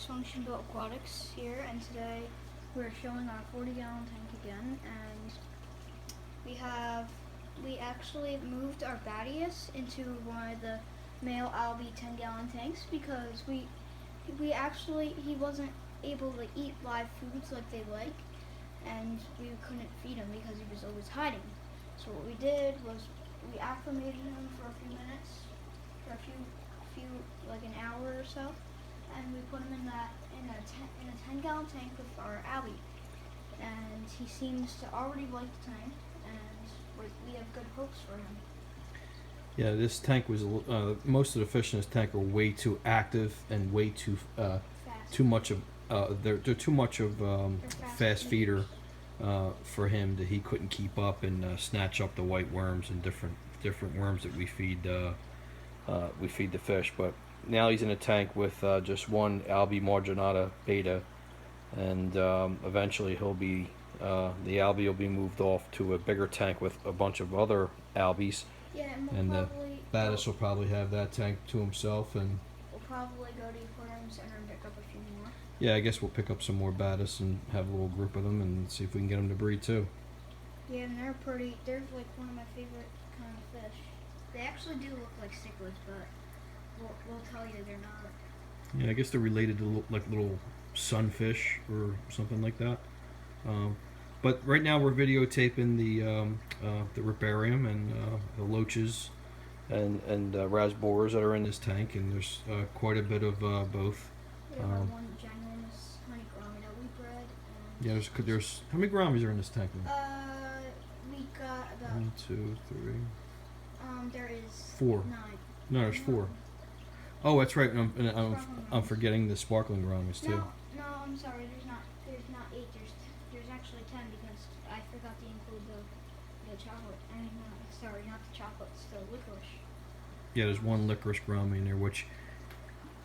FunctionBuilt-Aquatics here, and today we're showing our 40-gallon tank again, and we actually moved our Badius into one of the male algae 10-gallon tanks because he wasn't able to eat live foods like they like, and we couldn't feed him because he was always hiding. So what we did was we acclimated him for a few minutes, for a few like an hour or so, and we put him in a 10-gallon tank with our algae, and he seems to already like the tank, and we have good hopes for him. Yeah, this tank was most of the fish in this tank are way too active and way too much of they're too much of fast feeder for him, that he couldn't keep up and snatch up the white worms and different worms that we feed the fish. But now he's in a tank with just one Albi marginata beta, and eventually he'll be the Albi will be moved off to a bigger tank with a bunch of other Albis. Yeah, and the Battis will probably have that tank to himself, and we'll probably go to Riparium Center and pick up a few more. Yeah, I guess we'll pick up some more Battis and have a little group of them and see if we can get them to breed too. Yeah, and they're like one of my favorite kind of fish. They actually do look like cichlids, but we'll tell you they're not. Yeah, I guess they're related to like little sunfish or something like that. But right now we're videotaping the Riparium and the loaches and rasborsas that are in this tank, and there's quite a bit of both. We have one ginormous honey gourami that we bred. Yeah, there's how many gouramis are in this tank? We got about 1, 2, 3. There is 4. 9. No, there's 4. Oh, that's right. I'm forgetting the sparkling gouramis too. No, I'm sorry. There's not 8. There's actually 10 because I forgot to include the chocolate. I mean, sorry, not the chocolate. It's the licorice. Yeah, there's one licorice gourami in there, which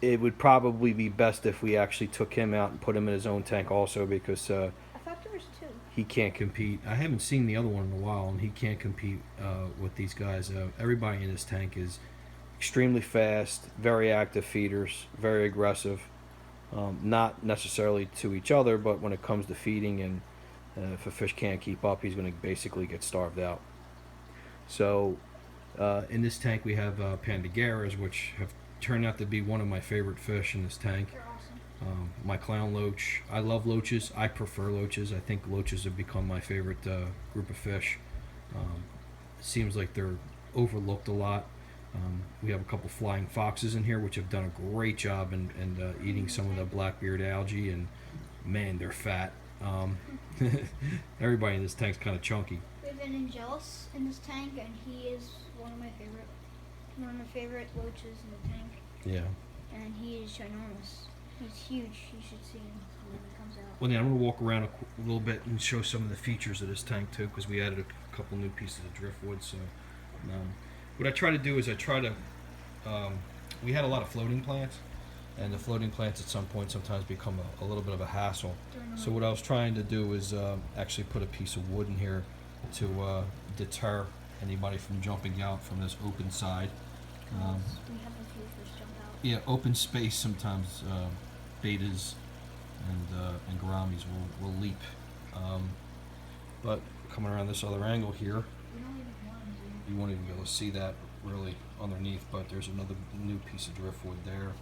it would probably be best if we actually took him out and put him in his own tank also, because I thought there was 2. He can't compete. I haven't seen the other one in a while, and he can't compete with these guys. Everybody in this tank is extremely fast, very active feeders, very aggressive. Not necessarily to each other, but when it comes to feeding, and if a fish can't keep up, he's going to basically get starved out. So in this tank we have pandageras, which have turned out to be one of my favorite fish in this tank. They're awesome. My clown loach. I love loaches. I prefer loaches. I think loaches have become my favorite group of fish. It seems like they're overlooked a lot. We have a couple flying foxes in here, which have done a great job in eating some of the blackbeard algae, and man, they're fat. Everybody in this tank's kind of chunky. We have an Angelus in this tank, and he is one of my favorite loaches in the tank. Yeah. And he is ginormous. He's huge. You should see him when he comes out. Well, yeah, I'm going to walk around a little bit and show some of the features of this tank too, because we added a couple new pieces of driftwood. So what I try to do is we had a lot of floating plants, and the floating plants at some point sometimes become a little bit of a hassle. So what I was trying to do is actually put a piece of wood in here to deter anybody from jumping out from this open side. We have a few fish jump out. Yeah, open space sometimes betas and gouramis will leap. But coming around this other angle here, you won't even be able to see that really underneath, but there's another new piece of driftwood there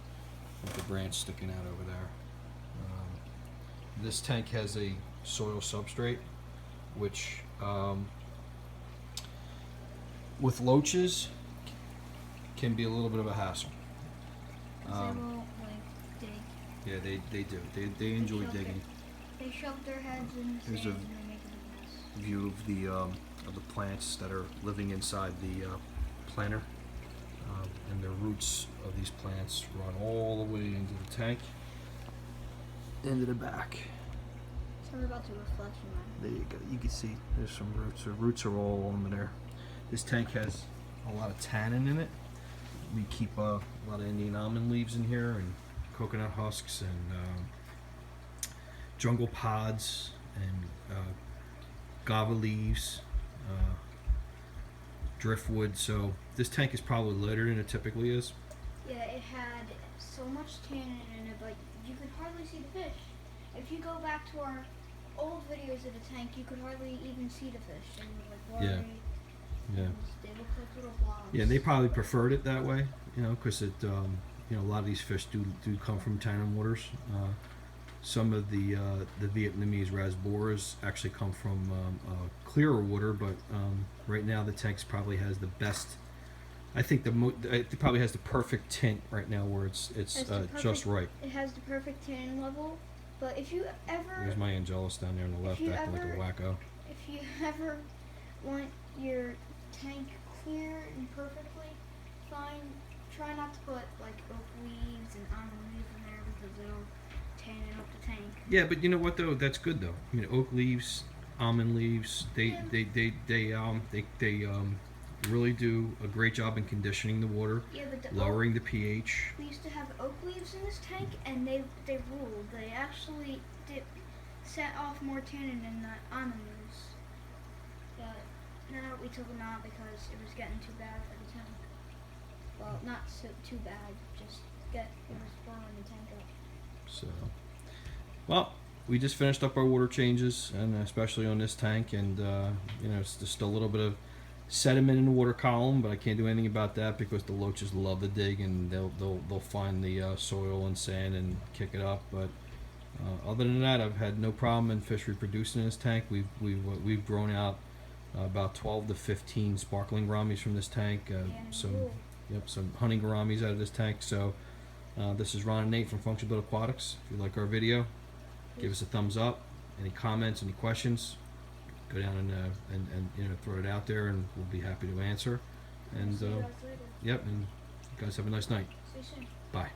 with the branch sticking out over there. This tank has a soil substrate, which with loaches can be a little bit of a hassle. They will dig. Yeah, they do. They enjoy digging. They shove their heads in the Here's sand and they make a mess. View of the plants that are living inside the planter, and the roots of these plants run all the way into the tank, into the back. Sorry about the reflection. There you go. You can see there's some roots. The roots are all over there. This tank has a lot of tannin in it. We keep a lot of Indian almond leaves in here, and coconut husks, and jungle pods, and guava leaves, driftwood. So this tank is probably lighter than it typically is. Yeah, it had so much tannin in it, but you could hardly see the fish. If you go back to our old videos of the tank, you could hardly even see the fish. They were like blurry. Yeah. They look like little blobs. Yeah, they probably preferred it that way, because it, a lot of these fish do come from tannin waters. Some of the Vietnamese rasborsas actually come from clearer water, but right now the tanks probably has the best. I think it probably has the perfect tint right now, where it's just right. It has the perfect tannin level, but if you ever There's my Angelus down there on the left, acting like a wacko. if you ever want your tank clear and perfectly fine, try not to put like oak leaves and almond leaves in there because it'll tannin up the tank. Yeah, but you know what though? That's good though. I mean, oak leaves, almond leaves, they really do a great job in conditioning the water, Yeah, but lowering the pH. We used to have oak leaves in this tank, and they ruled. They actually set off more tannin than the almond leaves. But now we took them out because it was getting too bad for the tank. Well, not so too bad. Just it was blowing the tank up. So, well, we just finished up our water changes, and especially on this tank, and it's just a little bit of sediment in the water column, but I can't do anything about that because the loaches love to dig, and they'll find the soil and sand and kick it up. But other than that, I've had no problem in fish reproducing in this tank. We've grown out about 12 to 15 sparkling gouramis from this tank. Some hunting gouramis out of this tank. So this is Ron and Nate from FunctionBuilt-Aquatics. If you like our video, give us a thumbs up. Any comments, any questions, go down and throw it out there, and we'll be happy to answer. And See you guys later. and you guys have a nice night. See you soon. Bye.